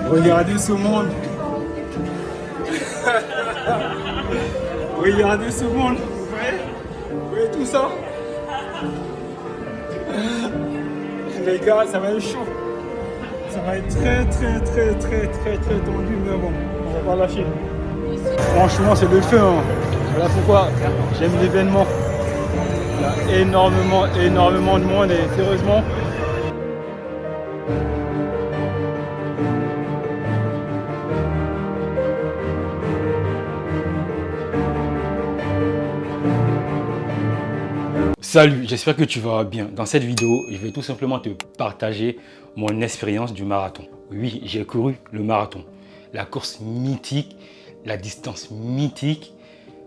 Regardez ce monde. Regardez ce monde. Vous voyez tout ça? Les gars, ça va être chaud. Ça va être très tendu, mais bon, on va pas lâcher. Franchement, c'est le feu. Hein. Voilà pourquoi j'aime l'événement. Il y a énormément de monde et sérieusement. Salut, j'espère que tu vas bien. Dans cette vidéo, je vais tout simplement te partager mon expérience du marathon. Oui, j'ai couru le marathon. La course mythique, la distance mythique,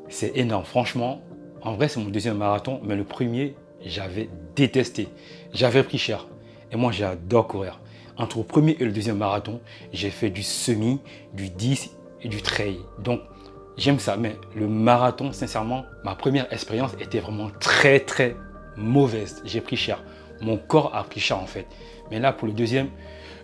c'est énorme. Franchement, en vrai, c'est mon deuxième marathon, mais le premier, j'avais détesté. J'avais pris cher. Et moi, j'adore courir. Entre le premier et le deuxième marathon, j'ai fait du semi, du 10 et du trail. Donc, j'aime ça, mais le marathon, sincèrement, ma première expérience était vraiment très mauvaise. J'ai pris cher. Mon corps a pris cher en fait. Mais là, pour le deuxième,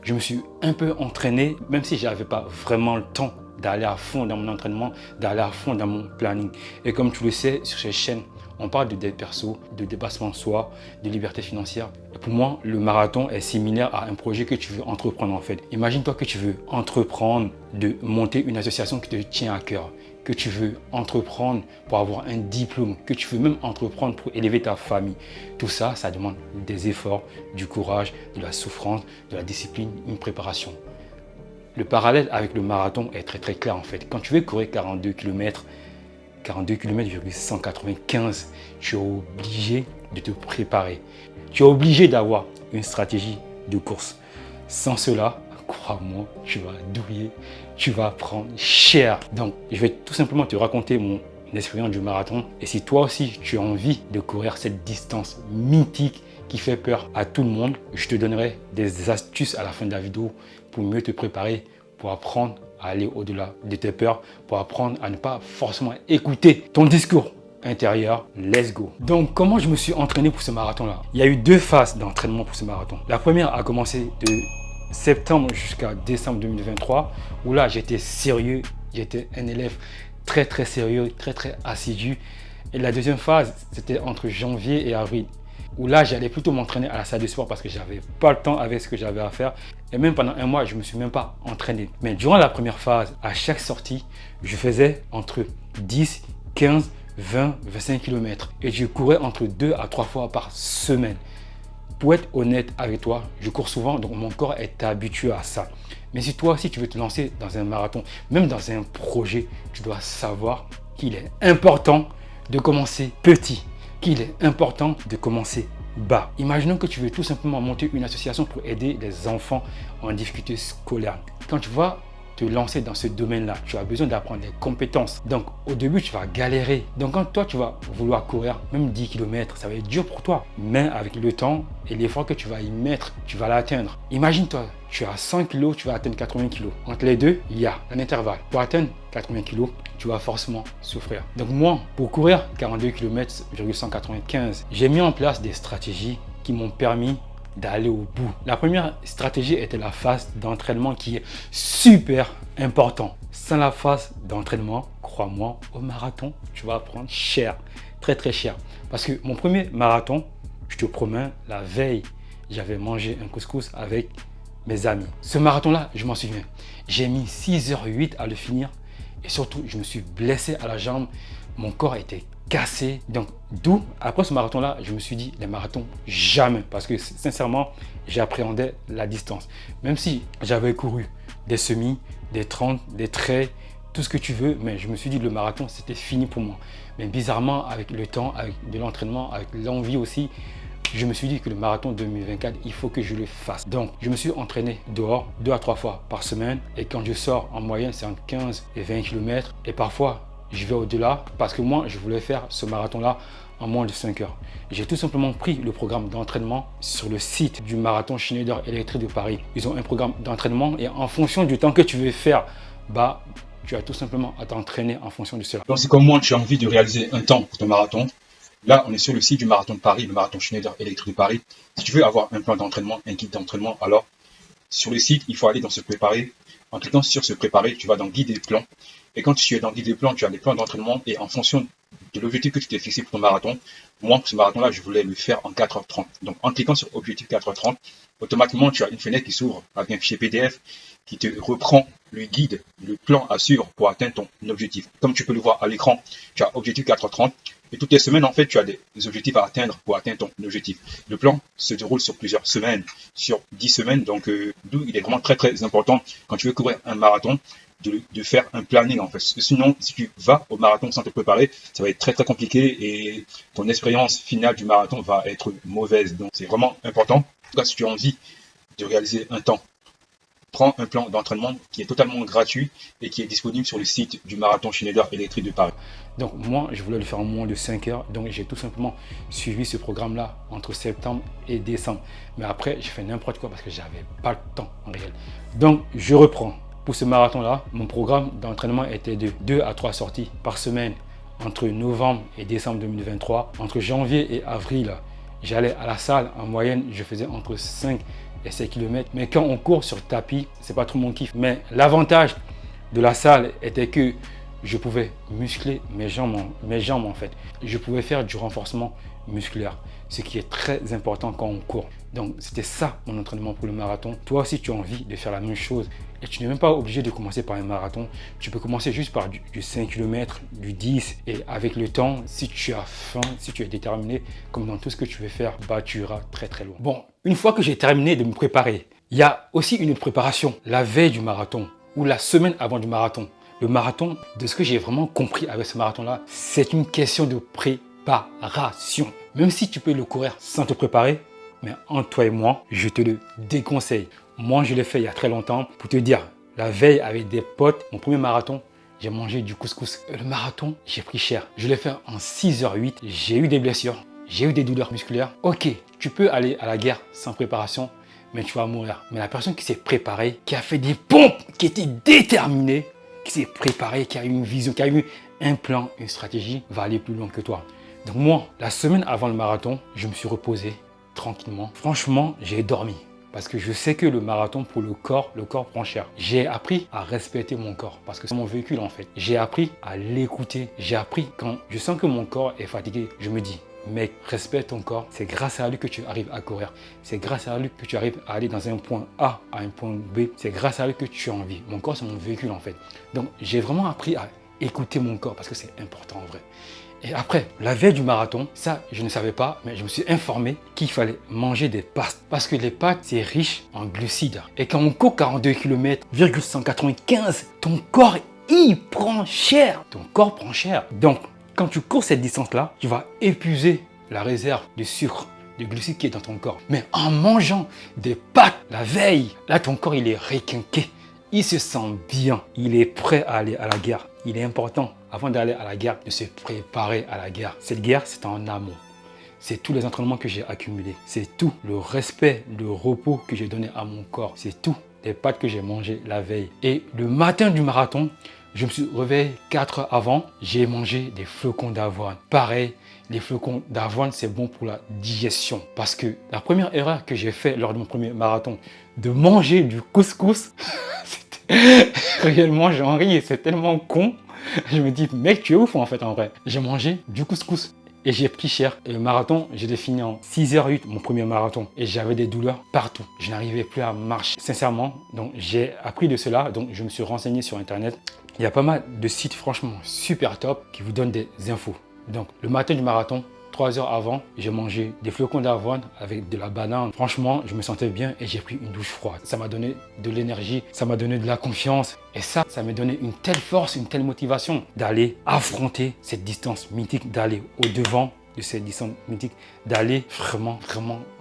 je me suis un peu entraîné, même si je n'avais pas vraiment le temps d'aller à fond dans mon entraînement, d'aller à fond dans mon planning. Et comme tu le sais, sur ces chaînes, on parle de dette perso, de dépassement de soi, de liberté financière. Et pour moi, le marathon est similaire à un projet que tu veux entreprendre en fait. Imagine-toi que tu veux entreprendre de monter une association qui te tient à cœur, que tu veux entreprendre pour avoir un diplôme, que tu veux même entreprendre pour élever ta famille. Tout ça, ça demande des efforts, du courage, de la souffrance, de la discipline, une préparation. Le parallèle avec le marathon est très clair en fait. Quand tu veux courir 42 km, 195, tu es obligé de te préparer. Tu es obligé d'avoir une stratégie de course. Sans cela, crois-moi, tu vas douiller, tu vas prendre cher. Donc, je vais tout simplement te raconter mon expérience du marathon. Et si toi aussi, tu as envie de courir cette distance mythique qui fait peur à tout le monde, je te donnerai des astuces à la fin de la vidéo pour mieux te préparer, pour apprendre à aller au-delà de tes peurs, pour apprendre à ne pas forcément écouter ton discours intérieur. Let's go. Donc, comment je me suis entraîné pour ce marathon-là? Il y a eu deux phases d'entraînement pour ce marathon. La première a commencé de septembre jusqu'à décembre 2023, où là, j'étais sérieux. J'étais un élève très sérieux, très assidu. Et la deuxième phase, c'était entre janvier et avril, où là, j'allais plutôt m'entraîner à la salle de sport parce que j'avais pas le temps avec ce que j'avais à faire. Et même pendant un mois, je me suis même pas entraîné. Mais durant la première phase, à chaque sortie, je faisais entre 10, 15, 20, 25 km. Et je courais entre 2 à 3 fois par semaine. Pour être honnête avec toi, je cours souvent, donc mon corps est habitué à ça. Mais si toi aussi tu veux te lancer dans un marathon, même dans un projet, tu dois savoir qu'il est important de commencer petit, qu'il est important de commencer bas. Imaginons que tu veux tout simplement monter une association pour aider les enfants en difficulté scolaire. Quand tu vas te lancer dans ce domaine-là, tu as besoin d'apprendre des compétences. Donc, au début, tu vas galérer. Donc, quand toi, tu vas vouloir courir, même 10 km, ça va être dur pour toi. Mais avec le temps et l'effort que tu vas y mettre, tu vas l'atteindre. Imagine-toi, tu as 100 kg, tu vas atteindre 80 kg. Entre les deux, il y a un intervalle. Pour atteindre 80 kg, tu vas forcément souffrir. Donc, moi, pour courir 42 km, 195, j'ai mis en place des stratégies qui m'ont permis d'aller au bout. La première stratégie était la phase d'entraînement qui est super important. Sans la phase d'entraînement, crois-moi, au marathon, tu vas prendre cher, très cher. Parce que mon premier marathon, je te promets, la veille, j'avais mangé un couscous avec mes amis. Ce marathon-là, je m'en souviens, j'ai mis 6h08 à le finir et surtout, je me suis blessé à la jambe. Mon corps était cassé. Donc, d'où, après ce marathon-là, je me suis dit, les marathons, jamais. Parce que, sincèrement, j'appréhendais la distance. Même si j'avais couru des semis, des 30, des trails, tout ce que tu veux, mais je me suis dit, le marathon, c'était fini pour moi. Mais bizarrement, avec le temps, avec de l'entraînement, avec l'envie aussi, je me suis dit que le marathon 2024, il faut que je le fasse. Donc, je me suis entraîné dehors 2 à 3 fois par semaine. Et quand je sors, en moyenne, c'est entre 15 et 20 km. Et parfois, je vais au-delà parce que moi, je voulais faire ce marathon-là en moins de 5 heures. J'ai tout simplement pris le programme d'entraînement sur le site du marathon Schneider Electric de Paris. Ils ont un programme d'entraînement et en fonction du temps que tu veux faire, tu as tout simplement à t'entraîner en fonction de cela. Donc, c'est comme moi, tu as envie de réaliser un temps pour ton marathon. Là, on est sur le site du marathon de Paris, le marathon Schneider Electric de Paris. Si tu veux avoir un plan d'entraînement, un kit d'entraînement, alors Sur le site, il faut aller dans se préparer. En cliquant sur se préparer, tu vas dans guide et plan. Et quand tu es dans guide et plan, tu as des plans d'entraînement et en fonction de l'objectif que tu t'es fixé pour ton marathon, moi, pour ce marathon-là, je voulais le faire en 4h30. Donc, en cliquant sur objectif 4h30, automatiquement, tu as une fenêtre qui s'ouvre avec un fichier PDF qui te reprend le guide, le plan à suivre pour atteindre ton objectif. Comme tu peux le voir à l'écran, tu as objectif 4h30 et toutes les semaines, en fait, tu as des objectifs à atteindre pour atteindre ton objectif. Le plan se déroule sur plusieurs semaines, sur 10 semaines, donc d'où il est vraiment très très important quand tu veux courir un marathon de faire un planning en fait. Sinon, si tu vas au marathon sans te préparer, ça va être très très compliqué et ton expérience finale du marathon va être mauvaise. Donc c'est vraiment important. En tout cas, si tu as envie de réaliser un temps, prends un plan d'entraînement qui est totalement gratuit et qui est disponible sur le site du marathon Schneider Electric de Paris. Donc moi, je voulais le faire en moins de 5 heures. Donc j'ai tout simplement suivi ce programme-là entre septembre et décembre. Mais après, j'ai fait n'importe quoi parce que j'avais pas le temps en réel. Donc je reprends. Pour ce marathon-là, mon programme d'entraînement était de 2 à 3 sorties par semaine entre novembre et décembre 2023. Entre janvier et avril, j'allais à la salle. En moyenne, je faisais entre 5 et 7 km. Mais quand on court sur tapis, c'est pas trop mon kiff. Mais l'avantage de la salle était que je pouvais muscler mes jambes en fait. Je pouvais faire du renforcement musculaire, ce qui est très important quand on court. Donc c'était ça mon entraînement pour le marathon. Toi aussi tu as envie de faire la même chose et tu n'es même pas obligé de commencer par un marathon. Tu peux commencer juste par du 5 km, du 10 et avec le temps, si tu as faim, si tu es déterminé, comme dans tout ce que tu veux faire, bah tu iras très très loin. Bon, une fois que j'ai terminé de me préparer, il y a aussi une autre préparation, la veille du marathon ou la semaine avant du marathon. Le marathon, de ce que j'ai vraiment compris avec ce marathon-là, c'est une question de préparation. Même si tu peux le courir sans te préparer, mais entre toi et moi, je te le déconseille. Moi, je l'ai fait il y a très longtemps. Pour te dire, la veille avec des potes, mon premier marathon, j'ai mangé du couscous. Le marathon, j'ai pris cher. Je l'ai fait en 6h08. J'ai eu des blessures, j'ai eu des douleurs musculaires. Ok, tu peux aller à la guerre sans préparation, mais tu vas mourir. Mais la personne qui s'est préparée, qui a fait des pompes, qui était déterminée, qui s'est préparé, qui a eu une vision, qui a eu un plan, une stratégie, va aller plus loin que toi. Donc moi, la semaine avant le marathon, je me suis reposé tranquillement. Franchement, j'ai dormi. Parce que je sais que le marathon, pour le corps prend cher. J'ai appris à respecter mon corps. Parce que c'est mon véhicule en fait. J'ai appris à l'écouter. J'ai appris quand je sens que mon corps est fatigué, je me dis, mec, respecte ton corps. C'est grâce à lui que tu arrives à courir. C'est grâce à lui que tu arrives à aller dans un point A à un point B. C'est grâce à lui que tu as envie. Mon corps, c'est mon véhicule en fait. Donc, j'ai vraiment appris à écouter mon corps parce que c'est important en vrai. Et après, la veille du marathon, ça, je ne savais pas, mais je me suis informé qu'il fallait manger des pâtes. Parce que les pâtes, c'est riche en glucides. Et quand on court 42 km, 195, ton corps, il prend cher. Ton corps prend cher. Donc, quand tu cours cette distance-là, tu vas épuiser la réserve de sucre, de glucides qui est dans ton corps. Mais en mangeant des pâtes la veille, là, ton corps, il est requinqué. Il se sent bien. Il est prêt à aller à la guerre. Il est important, avant d'aller à la guerre, de se préparer à la guerre. Cette guerre, c'est en amont. C'est tous les entraînements que j'ai accumulés. C'est tout le respect, le repos que j'ai donné à mon corps. C'est tout les pâtes que j'ai mangées la veille. Et le matin du marathon, je me suis réveillé 4 heures avant. J'ai mangé des flocons d'avoine. Pareil, les flocons d'avoine, c'est bon pour la digestion. Parce que la première erreur que j'ai faite lors de mon premier marathon, de manger du couscous, réellement, j'en ris, c'est tellement con. Je me dis, mec, tu es ouf en fait, en vrai. J'ai mangé du couscous et j'ai pris cher. Et le marathon, j'ai défini en 6h08, mon premier marathon. Et j'avais des douleurs partout. Je n'arrivais plus à marcher, sincèrement. Donc, j'ai appris de cela. Donc, je me suis renseigné sur Internet. Il y a pas mal de sites, franchement, super top, qui vous donnent des infos. Donc, le matin du marathon, 3 heures avant, j'ai mangé des flocons d'avoine avec de la banane. Franchement, je me sentais bien et j'ai pris une douche froide. Ça m'a donné de l'énergie, ça m'a donné de la confiance. Et ça m'a donné une telle force, une telle motivation d'aller affronter cette distance mythique, d'aller au-devant de cette distance mythique, d'aller vraiment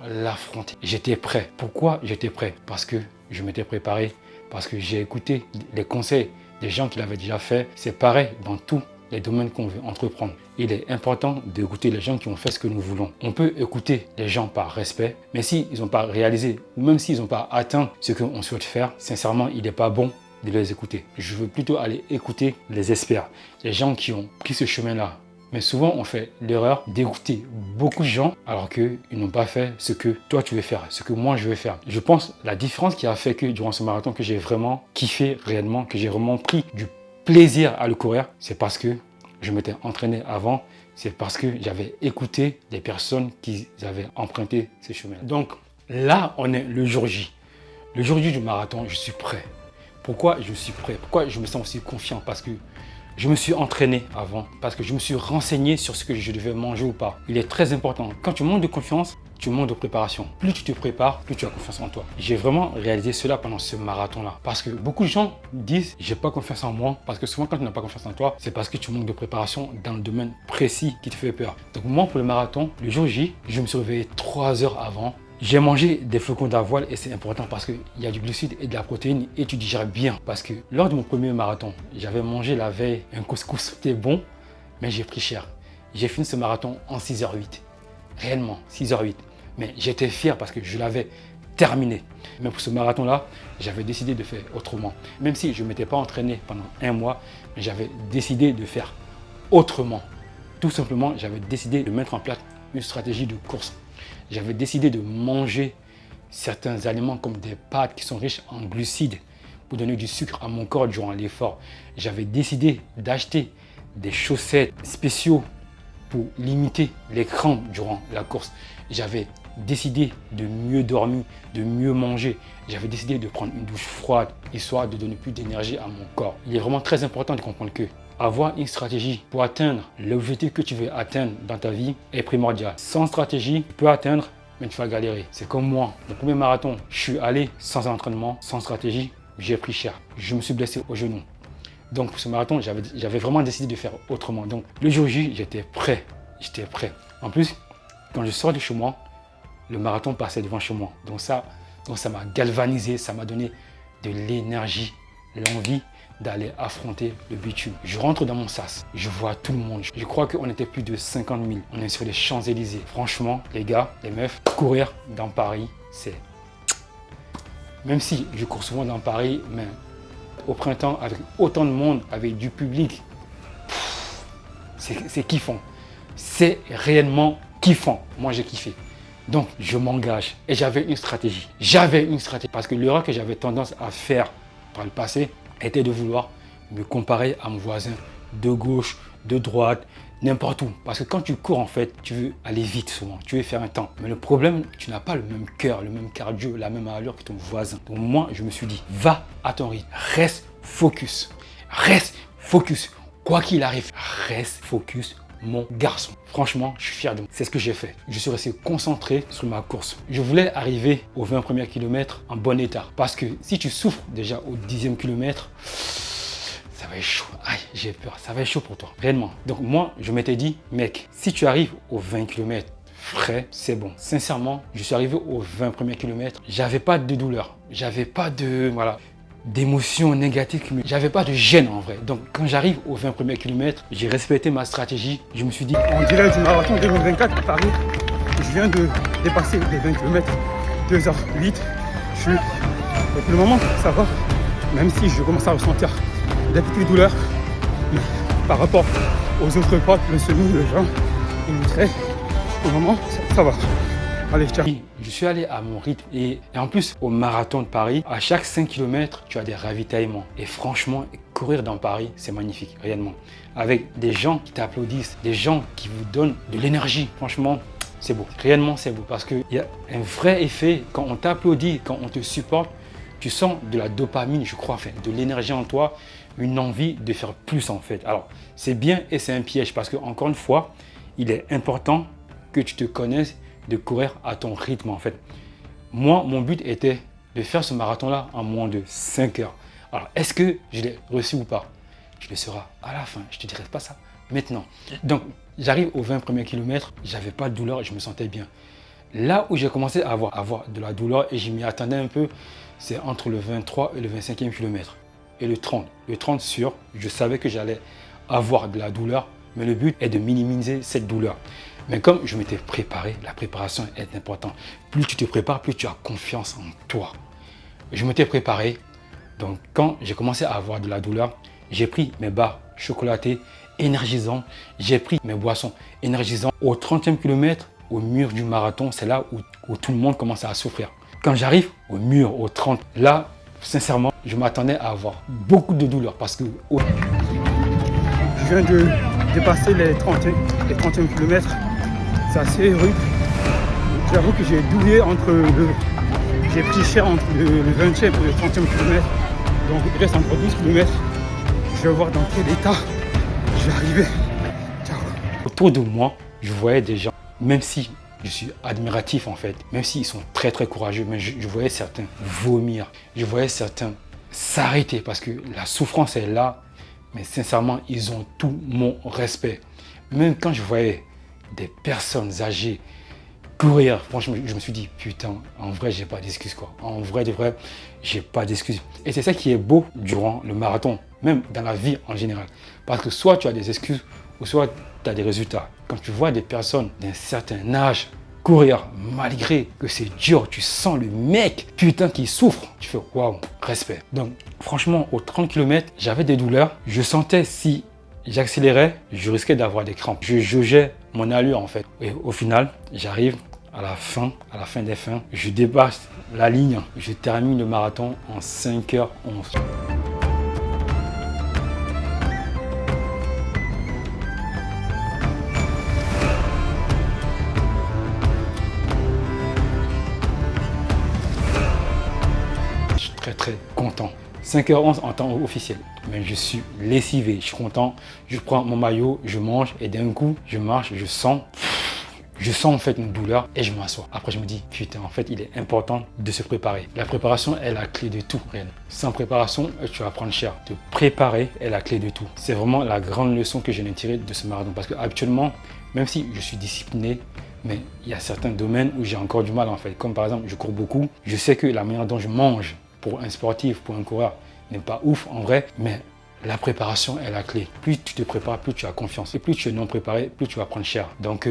l'affronter. J'étais prêt. Pourquoi j'étais prêt? Parce que je m'étais préparé, parce que j'ai écouté les conseils des gens qui l'avaient déjà fait. C'est pareil dans tout les domaines qu'on veut entreprendre. Il est important d'écouter les gens qui ont fait ce que nous voulons. On peut écouter les gens par respect, mais s'ils n'ont pas réalisé, ou même s'ils n'ont pas atteint ce qu'on souhaite faire, sincèrement, il n'est pas bon de les écouter. Je veux plutôt aller écouter les experts, les gens qui ont pris ce chemin-là Mais souvent, on fait l'erreur d'écouter beaucoup de gens alors qu'ils n'ont pas fait ce que toi tu veux faire, ce que moi je veux faire. Je pense la différence qui a fait que durant ce marathon que j'ai vraiment kiffé réellement, que j'ai vraiment pris du plaisir à le courir, c'est parce que je m'étais entraîné avant, c'est parce que j'avais écouté des personnes qui avaient emprunté ces chemins. Donc là, on est le jour J. Le jour J du marathon, je suis prêt. Pourquoi je suis prêt? Pourquoi je me sens aussi confiant? Parce que je me suis entraîné avant, parce que je me suis renseigné sur ce que je devais manger ou pas. Il est très important. Quand tu manques de confiance, tu manques de préparation. Plus tu te prépares, plus tu as confiance en toi. J'ai vraiment réalisé cela pendant ce marathon-là. Parce que beaucoup de gens disent, j'ai pas confiance en moi. Parce que souvent, quand tu n'as pas confiance en toi, c'est parce que tu manques de préparation dans le domaine précis qui te fait peur. Donc moi, pour le marathon, le jour J, je me suis réveillé 3 heures avant. J'ai mangé des flocons d'avoine et c'est important parce qu'il y a du glucide et de la protéine et tu digères bien. Parce que lors de mon premier marathon, j'avais mangé la veille un couscous. C'était bon, mais j'ai pris cher. J'ai fini ce marathon en 6h08. Réellement, 6h08. Mais j'étais fier parce que je l'avais terminé. Mais pour ce marathon-là, j'avais décidé de faire autrement. Même si je ne m'étais pas entraîné pendant un mois, j'avais décidé de faire autrement. Tout simplement, j'avais décidé de mettre en place une stratégie de course. J'avais décidé de manger certains aliments comme des pâtes qui sont riches en glucides pour donner du sucre à mon corps durant l'effort. J'avais décidé d'acheter des chaussettes spéciaux pour limiter les crampes durant la course. J'avais décidé de mieux dormir, de mieux manger. J'avais décidé de prendre une douche froide, histoire de donner plus d'énergie à mon corps. Il est vraiment très important de comprendre que avoir une stratégie pour atteindre l'objectif que tu veux atteindre dans ta vie est primordial. Sans stratégie, tu peux atteindre, mais tu vas galérer. C'est comme moi, mon premier marathon, je suis allé sans entraînement, sans stratégie, j'ai pris cher. Je me suis blessé au genou. Donc pour ce marathon, j'avais vraiment décidé de faire autrement. Donc le jour J, j'étais prêt. J'étais prêt. En plus, quand je sors de chez moi, le marathon passait devant chez moi. Donc ça m'a galvanisé, ça m'a donné de l'énergie, l'envie d'aller affronter le bitume. Je rentre dans mon sas, je vois tout le monde. Je crois qu'on était plus de 50 000. On est sur les Champs-Élysées. Franchement, les gars, les meufs, courir dans Paris, c'est... Même si je cours souvent dans Paris, mais au printemps, avec autant de monde, avec du public, c'est kiffant. C'est réellement kiffant. Moi, j'ai kiffé. Donc, je m'engage. Et j'avais une stratégie. Parce que l'erreur que j'avais tendance à faire par le passé était de vouloir me comparer à mon voisin de gauche, de droite, n'importe où. Parce que quand tu cours, en fait, tu veux aller vite souvent. Tu veux faire un temps. Mais le problème, tu n'as pas le même cœur, le même cardio, la même allure que ton voisin. Donc moi, je me suis dit, va à ton rythme. Reste focus. Reste focus. Quoi qu'il arrive, reste focus. Mon garçon. Franchement, je suis fier de moi. C'est ce que j'ai fait. Je suis resté concentré sur ma course. Je voulais arriver aux 20 premiers kilomètres en bon état. Parce que si tu souffres déjà au 10e kilomètre, ça va être chaud. Aïe, j'ai peur. Ça va être chaud pour toi. Réellement. Donc moi, je m'étais dit, mec, si tu arrives aux 20 km frais, c'est bon. Sincèrement, je suis arrivé aux 20 premiers kilomètres. J'avais pas de douleur. J'avais pas de... Voilà. D'émotions négatives, mais j'avais pas de gêne en vrai. Donc quand j'arrive aux 20 premiers kilomètres, j'ai respecté ma stratégie. Je me suis dit, on dirait du marathon 2024 à Paris. Je viens de dépasser les 20 km, 2h08. Et pour le moment, ça va. Même si je commence à ressentir des petites douleurs. Mais par rapport aux autres potes, le semi, le Jean, et le trait, pour le moment, ça va. Allez, tiens. Je suis allé à mon rythme et en plus au marathon de Paris, à chaque 5 km, tu as des ravitaillements. Et franchement, courir dans Paris, c'est magnifique, réellement. Avec des gens qui t'applaudissent, des gens qui vous donnent de l'énergie. Franchement, c'est beau. Réellement, c'est beau parce qu'il y a un vrai effet. Quand on t'applaudit, quand on te supporte, tu sens de la dopamine, je crois, en fait, de l'énergie en toi, une envie de faire plus en fait. Alors, c'est bien et c'est un piège parce que, encore une fois, il est important que tu te connaisses, de courir à ton rythme en fait. Moi, mon but était de faire ce marathon-là en moins de 5 heures. Alors, est-ce que je l'ai reçu ou pas? Tu le sauras à la fin. Je ne te dirai pas ça maintenant. Donc, j'arrive aux 20 premiers kilomètres. J'avais pas de douleur et je me sentais bien. Là où j'ai commencé à avoir de la douleur et je m'y attendais un peu, c'est entre le 23 et le 25e kilomètre. Et le 30. Le 30 sûr, je savais que j'allais avoir de la douleur, mais le but est de minimiser cette douleur. Mais comme je m'étais préparé, la préparation est importante. Plus tu te prépares, plus tu as confiance en toi. Je m'étais préparé. Donc quand j'ai commencé à avoir de la douleur, j'ai pris mes barres chocolatées énergisantes, j'ai pris mes boissons énergisantes. Au 30e kilomètre, au mur du marathon, c'est là où tout le monde commence à souffrir. Quand j'arrive au mur, au 30, là, sincèrement, je m'attendais à avoir beaucoup de douleur parce que... Je viens de dépasser les 30e kilomètres. C'est assez rude. J'avoue que j'ai douillé j'ai pris cher entre le 20e et le 30e kilomètre. Donc il reste encore 12 km. Je vais voir dans quel état je vais arriver. Ciao. Autour de moi, je voyais des gens, même si je suis admiratif en fait, même s'ils sont très courageux, mais je voyais certains vomir, je voyais certains s'arrêter parce que la souffrance est là, mais sincèrement, ils ont tout mon respect. Même quand je voyais des personnes âgées courir, franchement, je me suis dit, putain, en vrai, j'ai pas d'excuses quoi. En vrai, de vrai, j'ai pas d'excuses. Et c'est ça qui est beau durant le marathon, même dans la vie en général. Parce que soit tu as des excuses, ou soit tu as des résultats. Quand tu vois des personnes d'un certain âge courir, malgré que c'est dur, tu sens le mec, putain, qui souffre. Tu fais, waouh, respect. Donc, franchement, aux 30 km, j'avais des douleurs. Je sentais si j'accélérais, je risquais d'avoir des crampes. Je jaugeais mon allure en fait. Et au final, j'arrive à la fin des fins. Je dépasse la ligne. Je termine le marathon en 5h11. Je suis très content. 5h11 en temps officiel. Mais je suis lessivé, je suis content. Je prends mon maillot, je mange et d'un coup, je marche, je sens en fait une douleur et je m'assois. Après, je me dis, putain, en fait, il est important de se préparer. La préparation est la clé de tout. Sans préparation, tu vas prendre cher. Te préparer est la clé de tout. C'est vraiment la grande leçon que j'ai tirée de ce marathon. Parce que habituellement, même si je suis discipliné, mais il y a certains domaines où j'ai encore du mal en fait. Comme par exemple, je cours beaucoup. Je sais que la manière dont je mange pour un sportif, pour un coureur, n'est pas ouf en vrai, mais la préparation est la clé. Plus tu te prépares, plus tu as confiance. Et plus tu es non préparé, plus tu vas prendre cher. Donc,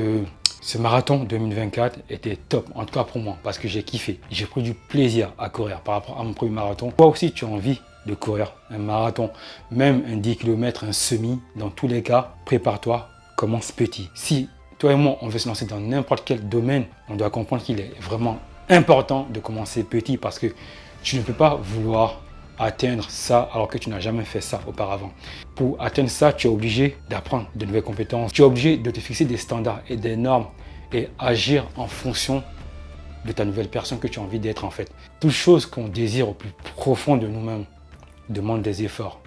ce marathon 2024 était top, en tout cas pour moi, parce que j'ai kiffé. J'ai pris du plaisir à courir par rapport à mon premier marathon. Toi aussi, tu as envie de courir un marathon, même un 10 km, un semi. Dans tous les cas, prépare-toi, commence petit. Si toi et moi, on veut se lancer dans n'importe quel domaine, on doit comprendre qu'il est vraiment important de commencer petit parce que tu ne peux pas vouloir atteindre ça alors que tu n'as jamais fait ça auparavant. Pour atteindre ça, tu es obligé d'apprendre de nouvelles compétences. Tu es obligé de te fixer des standards et des normes et agir en fonction de ta nouvelle personne que tu as envie d'être en fait. Toute chose qu'on désire au plus profond de nous-mêmes demande des efforts,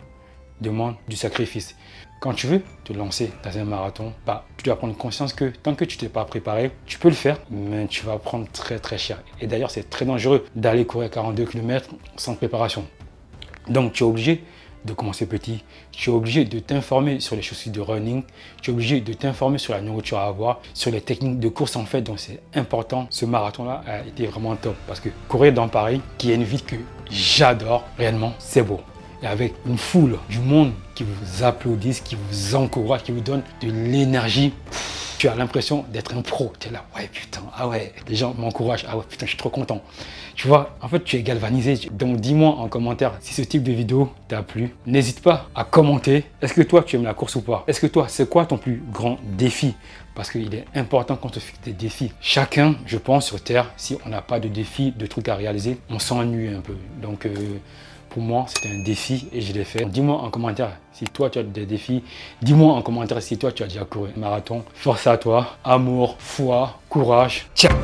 demande du sacrifice. Quand tu veux te lancer dans un marathon, tu dois prendre conscience que tant que tu t'es pas préparé, tu peux le faire, mais tu vas prendre très cher. Et d'ailleurs, c'est très dangereux d'aller courir 42 km sans préparation. Donc, tu es obligé de commencer petit, tu es obligé de t'informer sur les chaussures de running, tu es obligé de t'informer sur la nourriture à avoir, sur les techniques de course en fait, donc c'est important. Ce marathon-là a été vraiment top parce que courir dans Paris, qui est une ville que j'adore, réellement, c'est beau. Et avec une foule du monde qui vous applaudissent, qui vous encourage, qui vous donne de l'énergie, tu as l'impression d'être un pro. Tu es là, ouais putain, ah ouais, les gens m'encouragent, ah ouais putain, je suis trop content. Tu vois, en fait, tu es galvanisé. Donc, dis-moi en commentaire si ce type de vidéo t'a plu. N'hésite pas à commenter. Est-ce que toi, tu aimes la course ou pas? Est-ce que toi, c'est quoi ton plus grand défi? Parce qu'il est important qu'on te fixe des défis. Chacun, je pense, sur Terre, si on n'a pas de défi, de trucs à réaliser, on s'ennuie un peu. Donc, pour moi, c'était un défi et je l'ai fait. Dis-moi en commentaire si toi, tu as des défis. Dis-moi en commentaire si toi, tu as déjà couru un marathon. Force à toi, amour, foi, courage. Ciao!